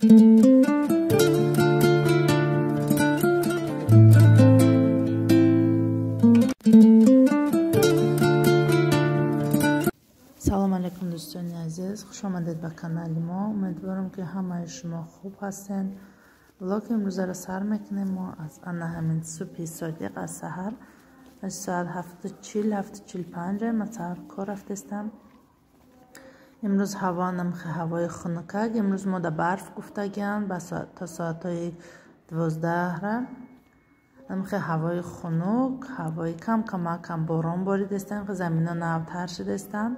سلام علیکم دوستان عزیز، خوش آمدید به کانال ما. امیدوارم که همه شما خوب هستین. ولاگ امروز را سر میکنیم. ما از همین صبح صادق از سحر از ساعت 7:40 ما سر کار رفتم. امروز هوا نمخ هوای خنک. امروز ما در برف گفتگیان تا ساعت 12 را نمخ هوای خنک، هوای کم باران بارید استن که زمین ها نوتر شده استن.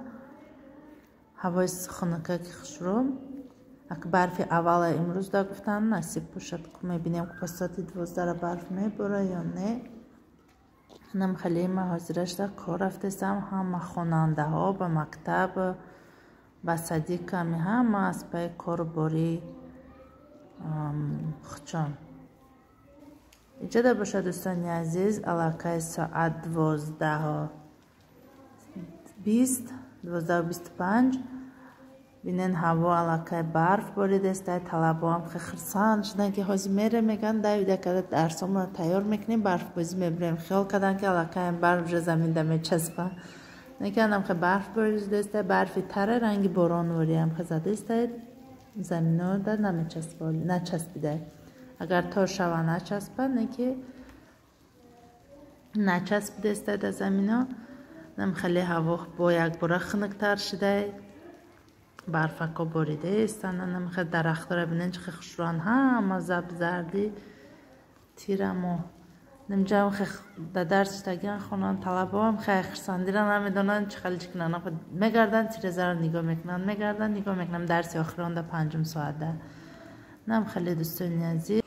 هوای خنک که خوشرو. اگه برفی اول امروز دا گفتن نصیب باشد که میبینیم که پساتی 12 را برف میبره یا نه. نم خیلی ما حاضرش دا کار رفتم. هم خواننده ها به مکتب به صدیق کمی هم از پای کار باری خچان اجازه باشه دوستان عزیز. علاقه ساعت 12:25 بینن هوا علاقه برف بارید است. طلبا هم خرسان شدن که حاضی میره میگن دویده که درسامون تیار میکنیم برف بازی میبریم. خیال کردن که علاقه برف رو زمین دمه چسبه نکنم که برف بارید است. برفی تره رنگ باران وری هم خزده است. زمین ها در نچسبیده. اگر تا شوا نچسبه نکه نچسبیده است در زمین ها. نم خیلی هوا با یک باره خنکتر شده. برفکا باریده استن. نم خیلی درخت را بینن چه خوشروان همه زب زردی تیرم و نمجا خیلی در درس تگیان خونان طلبا هم خیلی خرساندی را نمیدونن چه خیلی چکنن میگردن تیر زر نگاه میکنن نگاه میکنم درس آخران در 5 ساعت ده. نم خیلی دوستان عزیز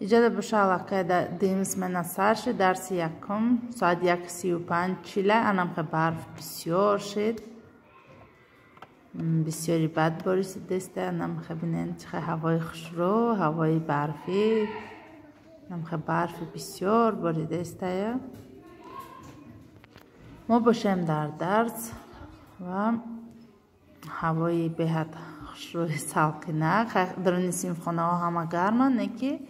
اجازه باشه علاقه در دیمز من سر شد. درس یکم ساعت 1:35 چیله. انم خیلی برف بسیار شد. بسیاری بد بارید است. انم خیلی بینن چه هوای خوشرو، هوای برفی. انم خیلی برف بسیار بارید است. ما باشیم در درس و هوای بهت خوشرو سالقینه. درونی سیمخانه ها همه گرمن نکی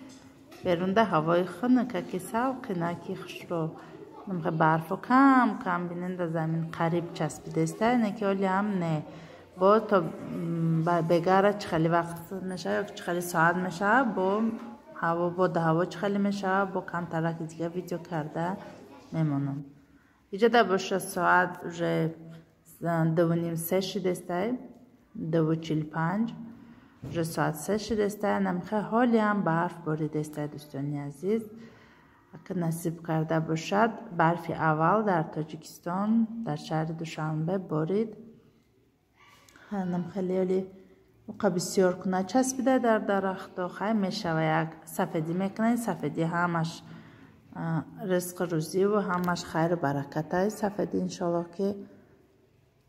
برونده هوای خنک که سالقینه که خوشرو. نمخه برف و کم بینن در زمین قریب چسبیده است. نکی ولی هم نه با تا بگره چه خیلی وقت میشه یا چه خیلی ساعت میشه با هوا با چه خیلی میشه با کم ترک دیگه ویدیو کرده میمونم. ایجاده باشه ساعت 2:30 شده است. 2:45 ساعت 3 شده است. نمخه حالی هم برف بارید است دوستانی عزیز. اگه نصیب کرده باشد برفی اول در تاجیکستان در شهر دوشنبه بارید. نم خیلی بسیار کنه چسبیده در درخت و خیلی میشه و یک سفیدی میکنه. سفیدی همش رزق روزی و همش خیر و برکت های سفیدی. انشالله که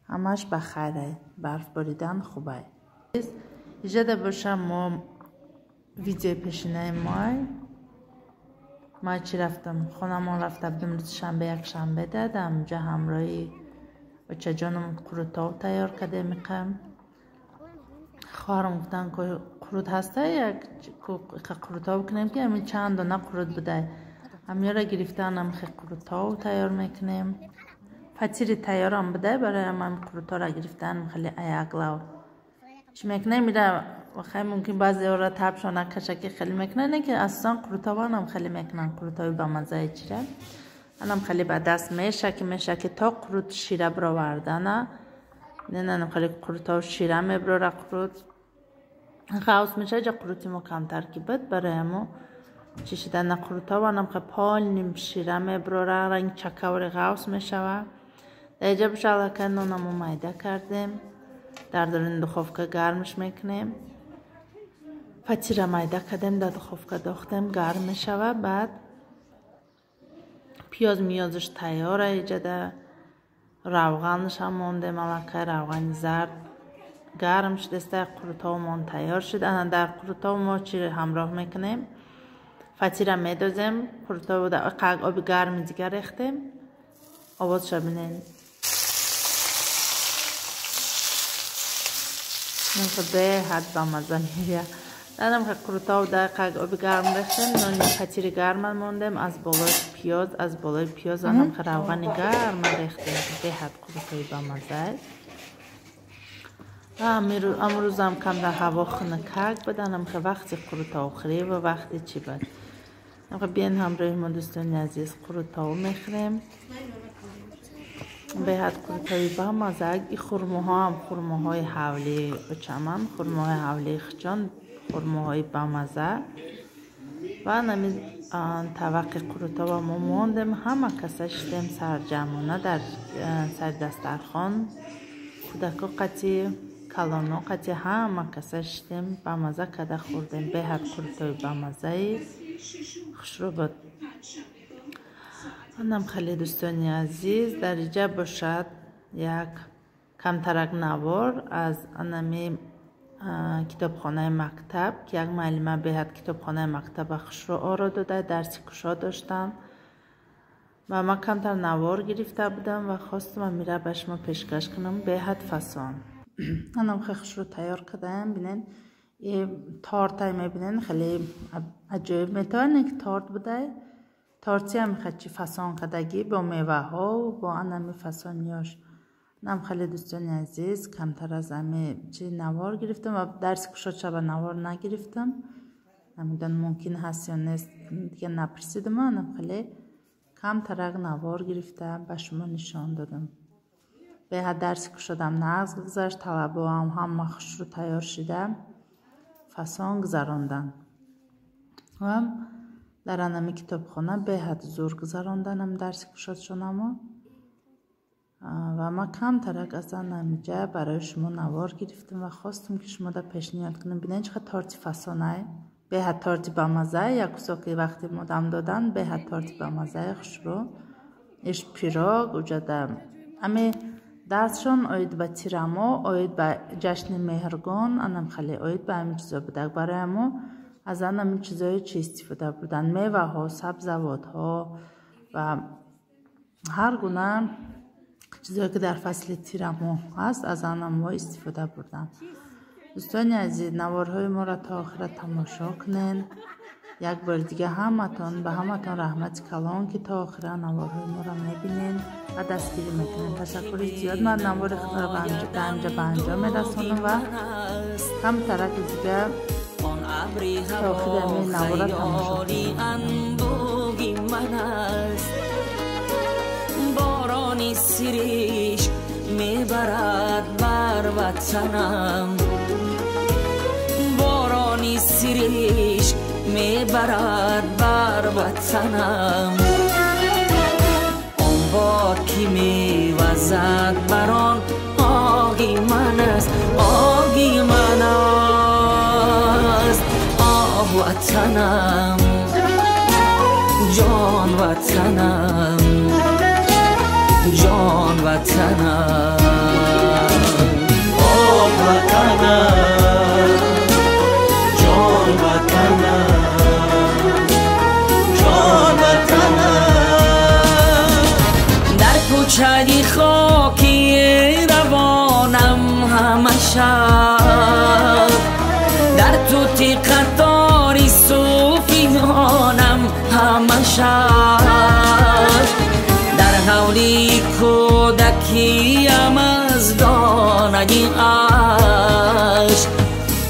همش بخیره. برف باریدن خوبه. اجازه باشه ما ویدیو پیشینه ما چی رفتم خونمون رفتم امروز شنبه یک شنبه دادم اونجا همراهی بچه جانم قروتا تیار کرده میکنم. خواهرم گفتن که قروت هسته یک قروتا بکنیم که همین چند دانه قروت بوده همیه را گرفتن هم خیلی قروتا تیار میکنیم. فتیر تیار هم بوده برای هم قروتا را گرفتن خیلی ایاگلاو چی میکنه میره و خیلی ممکن بعضی ها را تبشانه کشکی خیلی میکنه نه که اصلا قروتا هم خیلی میکنن. قروتای با مزه چیره انم خیلی به دست میشه که تا قروت شیره براوردن نه خیلی قروتا و شیره میبره. قروت غوص میشه جا قروتی ما کم ترکیبت برای ما چی شده نه قروتا و انم خیلی پال نیم شیره میبره رنگ چکوری غوص میشه. در اینجا بشه علاقه نونمو میده کردیم در درون دخوفکه گرمش میکنیم. فتیره میده کردیم در دخوفکه داختیم گرم میشه. بعد پیاز میازش تیاره. ایجاده روغنش هم مونده ملکه روغن زرد گرم شده است. قروتا من تیار شد. انا در قروتا ما چی همراه میکنیم فتیره میدازیم. قروتا در قگ آب گرم دیگر ریختیم. آواز شبینین نمخه به حد با مزه میره. دانم که قروتا و دقیق آب گرم ریختیم، نانی پتیر گرم موندیم، از بالای پیاز آنم که روغن گرم ریختیم به حد قروتای با مزه. امروز هم کم در هوا خنکک بدنم که وقتی قروتا خری و وقتی چی بد. بیاین همراه ما دوستان عزیز قروتا میخوریم. به حد قروتای با مزه. این خرمه‌ها هم خرمه‌های حولی چمن، خرمه‌های حولی خجان، خرمه‌های با مزه. و نمی طبق قروتا و ما موندیم همه کسا شدیم سرجمونه در سر دسترخوان. کودکا قطعی کلانا قطعی همه کسا شدیم با مزه کده خوردیم. به حد قروتای با مزه خوش رو بود. آنم خیلی دوستانی عزیز در اینجا باشد یک کمترک نوار از انمی کتابخانه مکتب که یک معلمه به حد کتابخانه مکتب خوش رو آرا داده درسی کشا داشتم و من کمتر نوار گرفته بودم و خواستم میره به شما پیشکش کنم به حد فسان. انم خوش رو تیار کردم. بینین تارتای میبینین خیلی عجیب میتونه که تارت بوده. تارتی هم خیلی فسان کردگی با میوه ها و با انمی فسانیاش. نم خیلی دوستانی عزیز کمتر از همه چی نوار گرفتم و درس کشا شب نوار نگرفتم. نمیدون ممکن هست یا نیست دیگه نپرسیدم. من خیلی کمتر نوار گرفتم به شما نشان دادم. به حد درس کشادم نقض گذاشت طلبه هم خوش رو تیار شدم فسان گذراندن و هم در انمی کتابخانه به حد زور گذراندنم درس کشاد شدم و ما کم ترک از نمیجه برای شما نوار گرفتم و خواستم که شما در پیشنهاد کنم. بینید چقدر تارتی فسانه به حد تارتی با مزه یک ساکی وقتی مدام دادن به حد تارتی با مزه خوش رو ایش پیراگ وجدم امی درسشون آید به تیرما آید به جشن مهرگان انم خیلی آید به همین چیزا بوده. برای ما از همین چیزای چی استفاده بودن میوه ها سبزوات ها و هر گونه چیزایی که در فصل تیرما هست از آن ما استفاده بردم. دوستان عزیز نوارهای ما را تا آخر تماشا کنین. یک بار دیگه همتون به همتون رحمت کلان که تا آخر نوارهای ما را میبینین و دستگیری میکنین. تشکر زیاد. من نوار خود را به انجام میرسونم و کم ترک دیگه تا آخر همین نوار را تماشا کنین. بارانی سریش میبرد بر وطنم، بارانی سریش میبرد بر وطنم. آن باد که میوزد بران آگی من است، آگی من است. آه وطنم جان وطنم جان وطنم آه وطنم جان وطنم جان وطنم. در کوچه خاکی روانم همه شب، در توتی قطاری صوفیانم همه شب. در حولی کودکیم از دانگی عشق،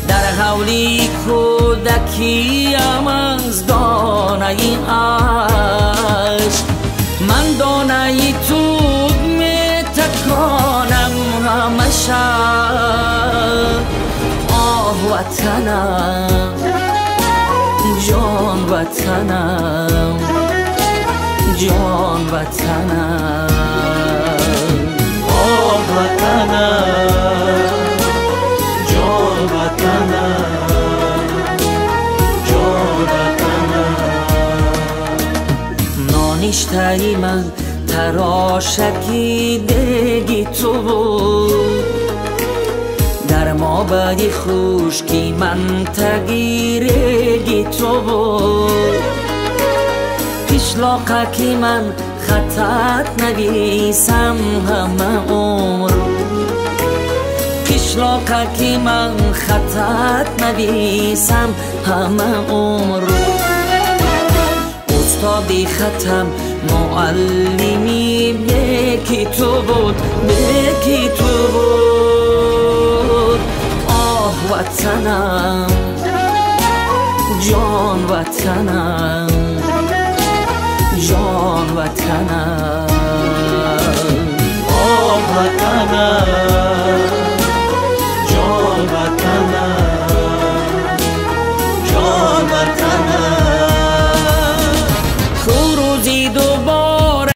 در حولی کودکیم از دانگی عشق. من دانه توب می تکانم همه شب. آه وطنم جان وطنم جان وطنم. آه وطنم جان وطنم جان وطنم. نانشتهی من تراشکی دیگی تو بود، در ما بدی خوشکی من تگیرگی تو بود. پیشلاقه که من خطت نویسم همه عمر، قشلاقه که من خطت نویسم همه عمر استادی ختم معلمی یکی تو بود یکی تو بود آه وطنم جان وطنم جان وطنم آه وطنم